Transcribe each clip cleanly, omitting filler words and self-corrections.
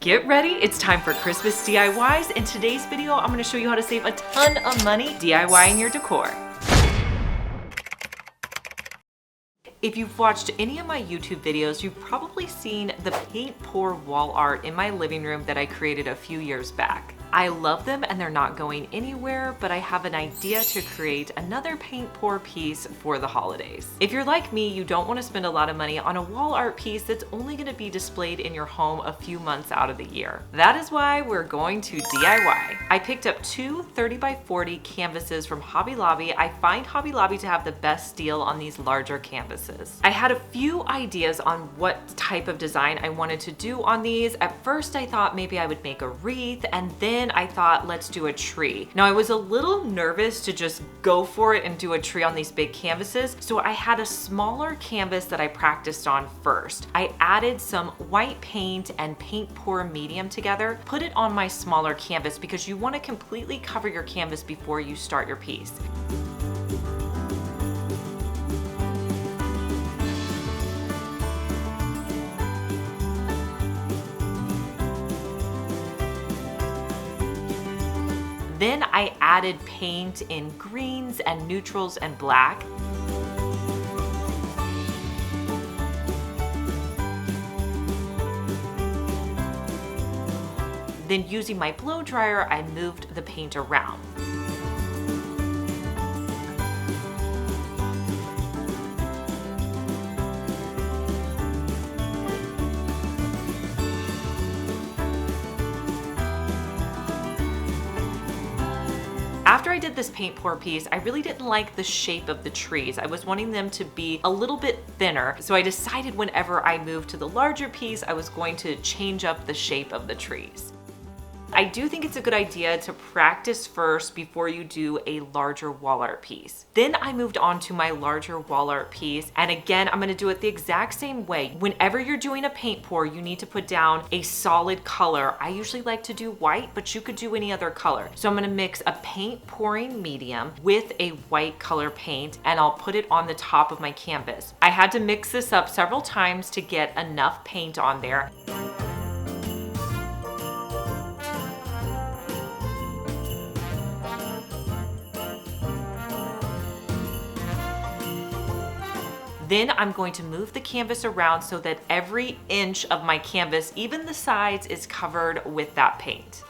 Get ready, it's time for Christmas DIYs. In today's video, I'm gonna show you how to save a ton of money DIYing your decor. If you've watched any of my YouTube videos, you've probably seen the paint pour wall art in my living room that I created a few years back. I love them and they're not going anywhere, but I have an idea to create another paint pour piece for the holidays. If you're like me, you don't want to spend a lot of money on a wall art piece that's only going to be displayed in your home a few months out of the year. That is why we're going to DIY. I picked up two 30 by 40 canvases from Hobby Lobby. I find Hobby Lobby to have the best deal on these larger canvases. I had a few ideas on what type of design I wanted to do on these. At first I thought maybe I would make a wreath, and then I thought let's do a tree. Now I was a little nervous to just go for it and do a tree on these big canvases, so I had a smaller canvas that I practiced on first. I added some white paint and paint pour medium together, put it on my smaller canvas because you want to completely cover your canvas before you start your piece. Then I added paint in greens and neutrals and black. Then using my blow dryer, I moved the paint around. After I did this paint pour piece, I really didn't like the shape of the trees. I was wanting them to be a little bit thinner, so I decided whenever I moved to the larger piece, I was going to change up the shape of the trees. I do think it's a good idea to practice first before you do a larger wall art piece. Then I moved on to my larger wall art piece, and again, I'm gonna do it the exact same way. Whenever you're doing a paint pour, you need to put down a solid color. I usually like to do white, but you could do any other color. So I'm gonna mix a paint pouring medium with a white color paint, and I'll put it on the top of my canvas. I had to mix this up several times to get enough paint on there. Then I'm going to move the canvas around so that every inch of my canvas, even the sides, is covered with that paint.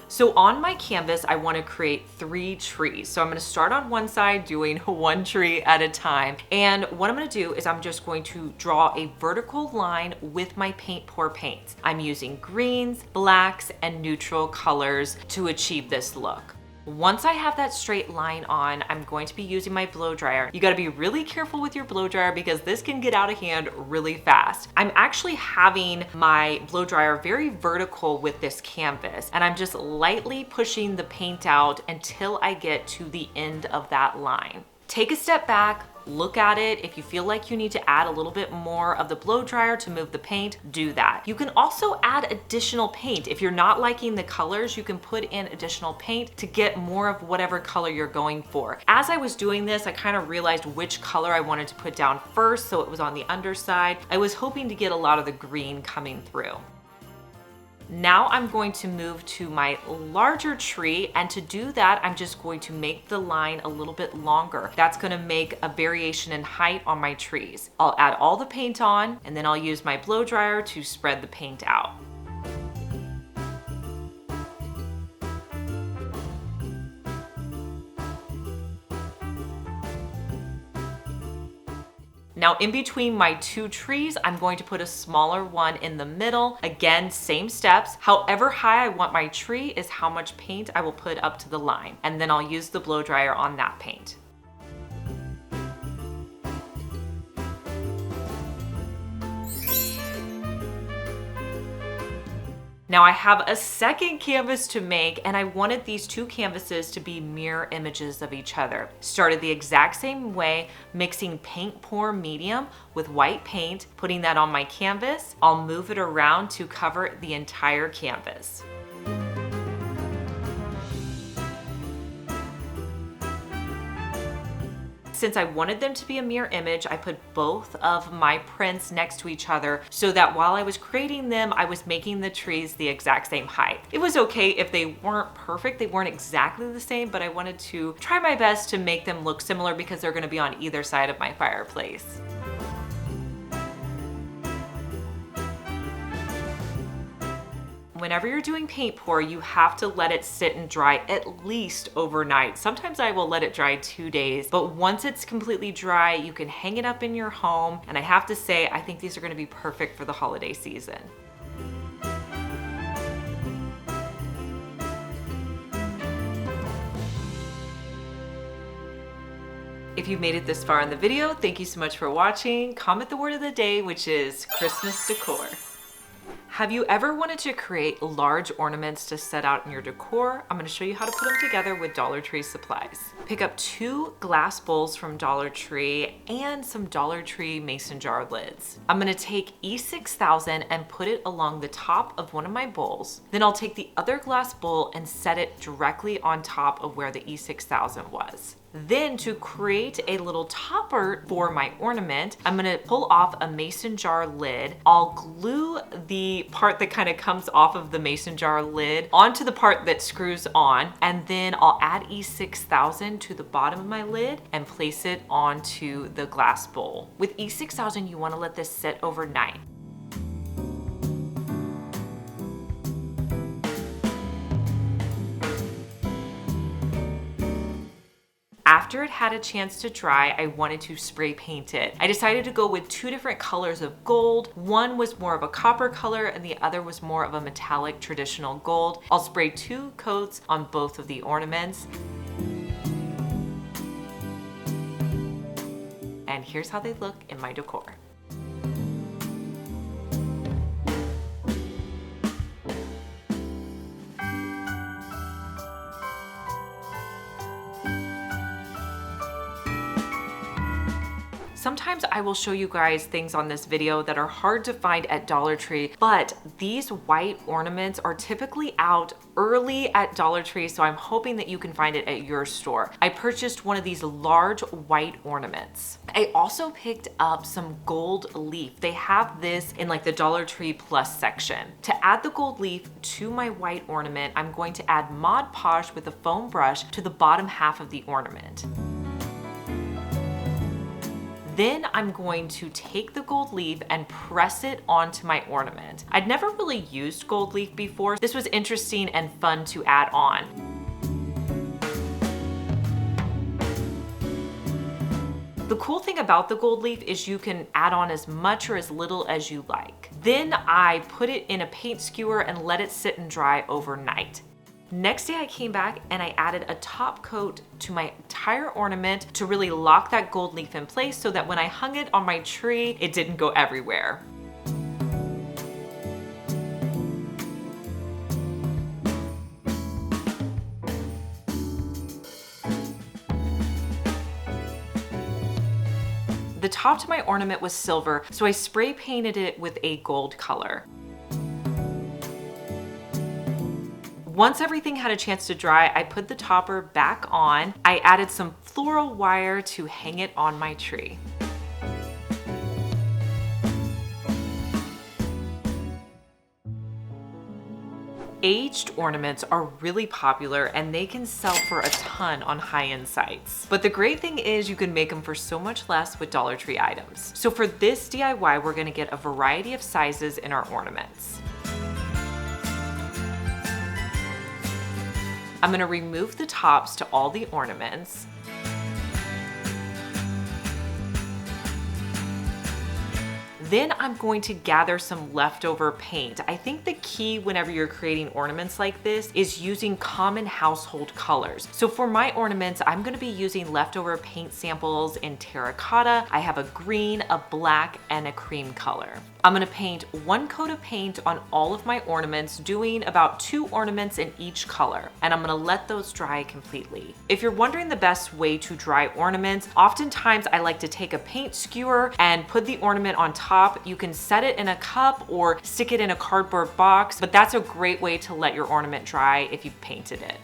So on my canvas, I want to create 3 trees. So I'm going to start on one side doing one tree at a time. And what I'm going to do is I'm just going to draw a vertical line with my paint pour paints. I'm using greens, blacks, and neutral colors to achieve this look. Once I have that straight line on, I'm going to be using my blow dryer. You gotta be really careful with your blow dryer because this can get out of hand really fast. I'm actually having my blow dryer very vertical with this canvas, and I'm just lightly pushing the paint out until I get to the end of that line. Take a step back, look at it. If you feel like you need to add a little bit more of the blow dryer to move the paint, do that. You can also add additional paint. If you're not liking the colors, you can put in additional paint to get more of whatever color you're going for. As I was doing this, I kind of realized which color I wanted to put down first, so it was on the underside. I was hoping to get a lot of the green coming through. Now I'm going to move to my larger tree, and to do that, I'm just going to make the line a little bit longer. That's gonna make a variation in height on my trees. I'll add all the paint on, and then I'll use my blow dryer to spread the paint out. Now in between my 2 trees, I'm going to put a smaller one in the middle. Again, same steps. However high I want my tree is how much paint I will put up to the line. And then I'll use the blow dryer on that paint. Now I have a second canvas to make, and I wanted these 2 canvases to be mirror images of each other. Started the exact same way, mixing paint pour medium with white paint, putting that on my canvas. I'll move it around to cover the entire canvas. Since I wanted them to be a mirror image, I put both of my prints next to each other so that while I was creating them, I was making the trees the exact same height. It was okay if they weren't perfect, they weren't exactly the same, but I wanted to try my best to make them look similar because they're gonna be on either side of my fireplace. Whenever you're doing paint pour, you have to let it sit and dry at least overnight. Sometimes I will let it dry 2 days, but once it's completely dry, you can hang it up in your home. And I have to say, I think these are gonna be perfect for the holiday season. If you've made it this far in the video, thank you so much for watching. Comment the word of the day, which is Christmas decor. Have you ever wanted to create large ornaments to set out in your decor? I'm going to show you how to put them together with Dollar Tree supplies. Pick up 2 glass bowls from Dollar Tree and some Dollar Tree mason jar lids. I'm going to take E6000 and put it along the top of one of my bowls. Then I'll take the other glass bowl and set it directly on top of where the E6000 was. Then to create a little topper for my ornament, I'm gonna pull off a mason jar lid. I'll glue the part that kind of comes off of the mason jar lid onto the part that screws on, and then I'll add E6000 to the bottom of my lid and place it onto the glass bowl. With E6000, you wanna let this sit overnight. After it had a chance to dry, I wanted to spray paint it. I decided to go with 2 different colors of gold. One was more of a copper color and the other was more of a metallic traditional gold. I'll spray 2 coats on both of the ornaments. And here's how they look in my decor. Sometimes I will show you guys things on this video that are hard to find at Dollar Tree, but these white ornaments are typically out early at Dollar Tree, so I'm hoping that you can find it at your store. I purchased one of these large white ornaments. I also picked up some gold leaf. They have this in like the Dollar Tree Plus section. To add the gold leaf to my white ornament, I'm going to add Mod Podge with a foam brush to the bottom half of the ornament. Then I'm going to take the gold leaf and press it onto my ornament. I'd never really used gold leaf before. This was interesting and fun to add on. The cool thing about the gold leaf is you can add on as much or as little as you like. Then I put it in a paint skewer and let it sit and dry overnight. Next day I came back and I added a top coat to my entire ornament to really lock that gold leaf in place so that when I hung it on my tree, it didn't go everywhere. The top to my ornament was silver, so I spray painted it with a gold color. Once everything had a chance to dry, I put the topper back on. I added some floral wire to hang it on my tree. Aged ornaments are really popular and they can sell for a ton on high-end sites. But the great thing is you can make them for so much less with Dollar Tree items. So for this DIY, we're gonna get a variety of sizes in our ornaments. I'm gonna remove the tops to all the ornaments. Then I'm going to gather some leftover paint. I think the key whenever you're creating ornaments like this is using common household colors. So for my ornaments, I'm gonna be using leftover paint samples in terracotta. I have a green, a black, and a cream color. I'm gonna paint 1 coat of paint on all of my ornaments, doing about 2 ornaments in each color, and I'm gonna let those dry completely. If you're wondering the best way to dry ornaments, oftentimes I like to take a paint skewer and put the ornament on top. You can set it in a cup or stick it in a cardboard box, but that's a great way to let your ornament dry if you've painted it.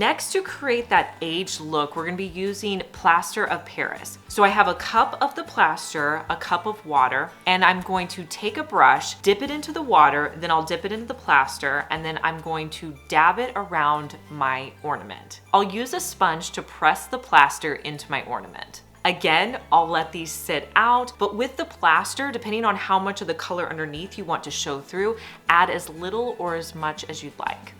Next, to create that aged look, we're gonna be using plaster of Paris. So I have a cup of the plaster, a cup of water, and I'm going to take a brush, dip it into the water, then I'll dip it into the plaster, and then I'm going to dab it around my ornament. I'll use a sponge to press the plaster into my ornament. Again, I'll let these sit out, but with the plaster, depending on how much of the color underneath you want to show through, add as little or as much as you'd like.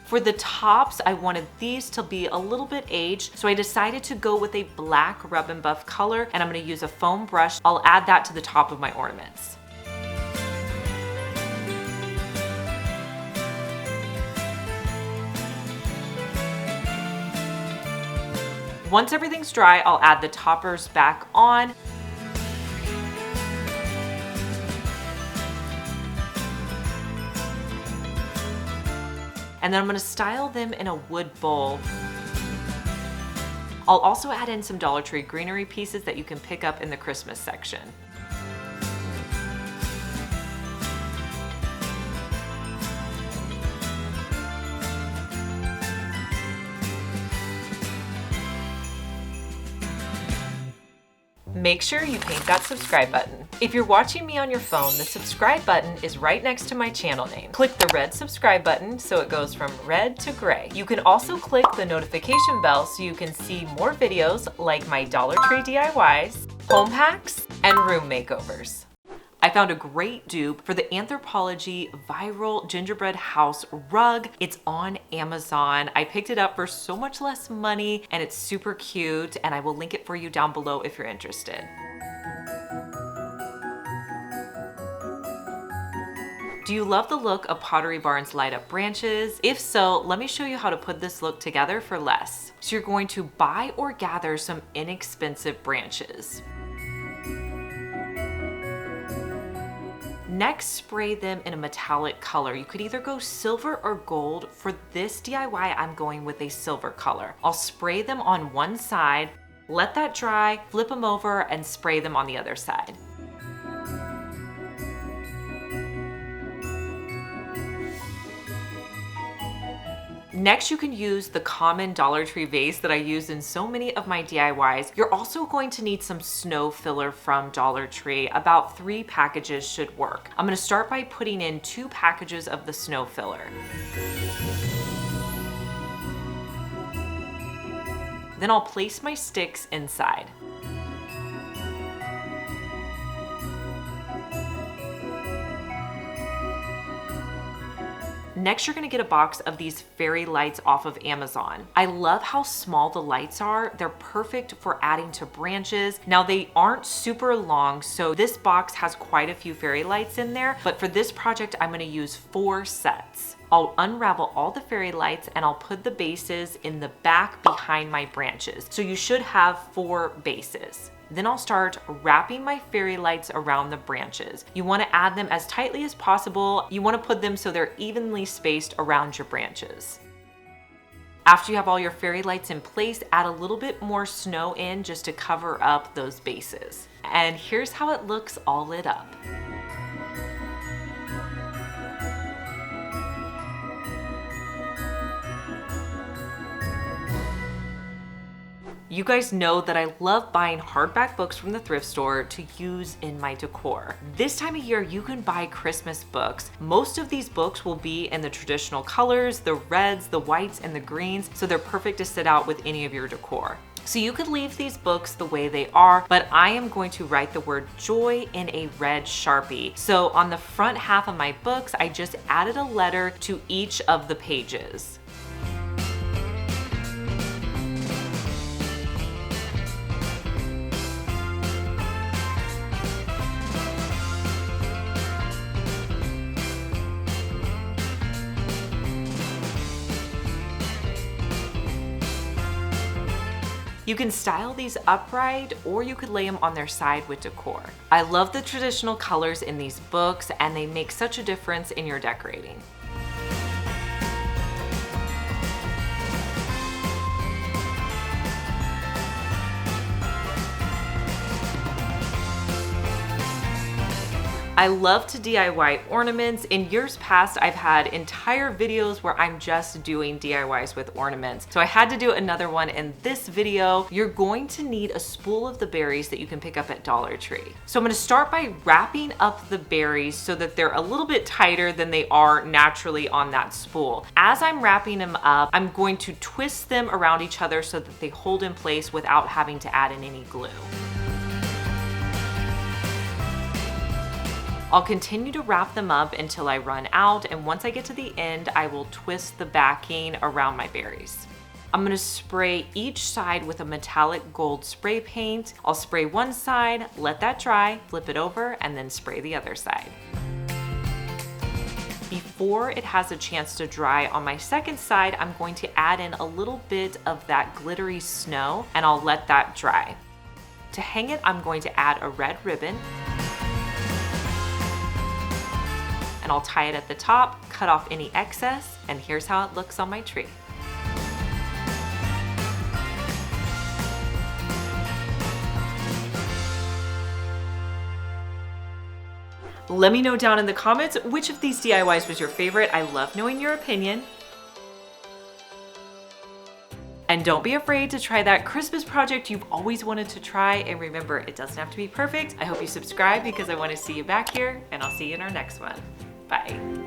For the tops, I wanted these to be a little bit aged, so I decided to go with a black rub and buff color, and I'm gonna use a foam brush. I'll add that to the top of my ornaments. Once everything's dry, I'll add the toppers back on. And then I'm gonna style them in a wood bowl. I'll also add in some Dollar Tree greenery pieces that you can pick up in the Christmas section. Make sure you paint that subscribe button. If you're watching me on your phone, the subscribe button is right next to my channel name. Click the red subscribe button so it goes from red to gray. You can also click the notification bell so you can see more videos like my Dollar Tree DIYs, home hacks, and room makeovers. I found a great dupe for the Anthropologie viral gingerbread house rug. It's on Amazon. I picked it up for so much less money and it's super cute, and I will link it for you down below if you're interested. Do you love the look of Pottery Barn's light up branches? If so, let me show you how to put this look together for less. So you're going to buy or gather some inexpensive branches. Next, spray them in a metallic color. You could either go silver or gold. For this DIY, I'm going with a silver color. I'll spray them on one side, let that dry, flip them over, and spray them on the other side. Next, you can use the common Dollar Tree vase that I use in so many of my DIYs. You're also going to need some snow filler from Dollar Tree. About 3 packages should work. I'm gonna start by putting in 2 packages of the snow filler. Then I'll place my sticks inside. Next, you're gonna get a box of these fairy lights off of Amazon. I love how small the lights are. They're perfect for adding to branches. Now, they aren't super long, so this box has quite a few fairy lights in there, but for this project, I'm gonna use 4 sets. I'll unravel all the fairy lights and I'll put the bases in the back behind my branches. So you should have 4 bases. Then I'll start wrapping my fairy lights around the branches. You wanna add them as tightly as possible. You wanna put them so they're evenly spaced around your branches. After you have all your fairy lights in place, add a little bit more snow in just to cover up those bases. And here's how it looks all lit up. You guys know that I love buying hardback books from the thrift store to use in my decor. This time of year, you can buy Christmas books. Most of these books will be in the traditional colors, the reds, the whites, and the greens, so they're perfect to sit out with any of your decor. So you could leave these books the way they are, but I am going to write the word joy in a red Sharpie. So on the front half of my books, I just added a letter to each of the pages. You can style these upright or you could lay them on their side with decor. I love the traditional colors in these books and they make such a difference in your decorating. I love to DIY ornaments. In years past, I've had entire videos where I'm just doing DIYs with ornaments. So I had to do another one in this video. You're going to need a spool of the berries that you can pick up at Dollar Tree. So I'm gonna start by wrapping up the berries so that they're a little bit tighter than they are naturally on that spool. As I'm wrapping them up, I'm going to twist them around each other so that they hold in place without having to add in any glue. I'll continue to wrap them up until I run out, and once I get to the end, I will twist the backing around my berries. I'm gonna spray each side with a metallic gold spray paint. I'll spray one side, let that dry, flip it over, and then spray the other side. Before it has a chance to dry on my second side, I'm going to add in a little bit of that glittery snow, and I'll let that dry. To hang it, I'm going to add a red ribbon, and I'll tie it at the top, cut off any excess, and here's how it looks on my tree. Let me know down in the comments which of these DIYs was your favorite. I love knowing your opinion. And don't be afraid to try that Christmas project you've always wanted to try. And remember, it doesn't have to be perfect. I hope you subscribe because I want to see you back here, and I'll see you in our next one. Bye.